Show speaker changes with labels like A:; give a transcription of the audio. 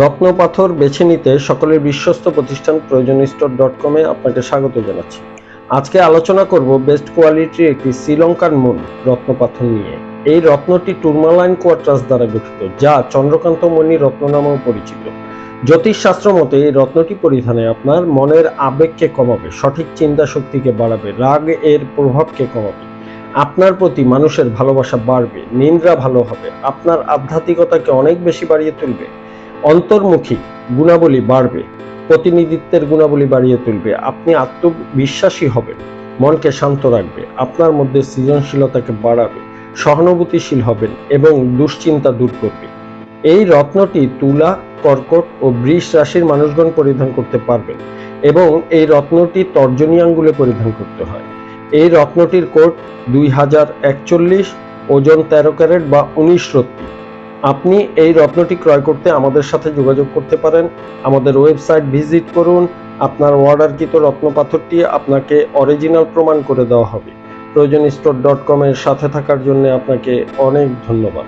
A: রত্ন পাথর বেছে নিতে সকলের বিশ্বস্ত প্রতিষ্ঠান proyojonstore.com এ আপনাকে স্বাগত জানাচ্ছি। আজকে আলোচনা করব বেস্ট কোয়ালিটির একটি শ্রীলঙ্কান মুন রত্ন পাথর নিয়ে। এই রত্নটি টুরমালাইন কোয়ার্টাস দ্বারা গঠিত, যা চন্দ্রকান্ত মণি রত্ন নামেও পরিচিত। জ্যোতিষশাস্ত্র মতে এই রত্নটি পরিধানে আপনার মনের আবেগকে কমাবে, সঠিক চিন্তা শক্তিকে বাড়াবে, রাগ এর প্রভাবকে কমাবে, আপনার প্রতি মানুষের ভালোবাসা বাড়বে, নিদ্রা ভালো হবে, আপনার আধ্যাত্মিকতাকে অনেক বেশি বাড়িয়ে তুলবে, অন্তর্মুখী গুণাবলী বাড়বে, প্রতিনিধিত্বের গুণাবলী বাড়িয়ে তুলবে, আপনি আত্মবিশ্বাসী হবেন, মনকে শান্ত রাখবে, আপনার মধ্যে সৃজনশীলতাকে বাড়াবে, সহানুভূতিশীল হবেন এবং দুশ্চিন্তা দূর করবে। এই রত্নটি তুলা, কর্কট ও বৃষ রাশির মানুষগণ পরিধান করতে পারবেন এবং এই রত্নটি তর্জনী আঙ্গুলে পরিধান করতে হয়। এই রত্নটির কোড 2041, ওজন 13 ক্যারেট বা 19 রত্তি। আপনি এই রত্নটি ক্রয় করতে আমাদের সাথে যোগাযোগ করতে পারেন। আমাদের ওয়েবসাইট ভিজিট করুন। আপনার অর্ডারকৃত রত্ন পাথরটি আপনাকে অরিজিনাল প্রমাণ করে দেওয়া হবে। proyojonstore.com এর সাথে থাকার জন্য আপনাকে অনেক ধন্যবাদ।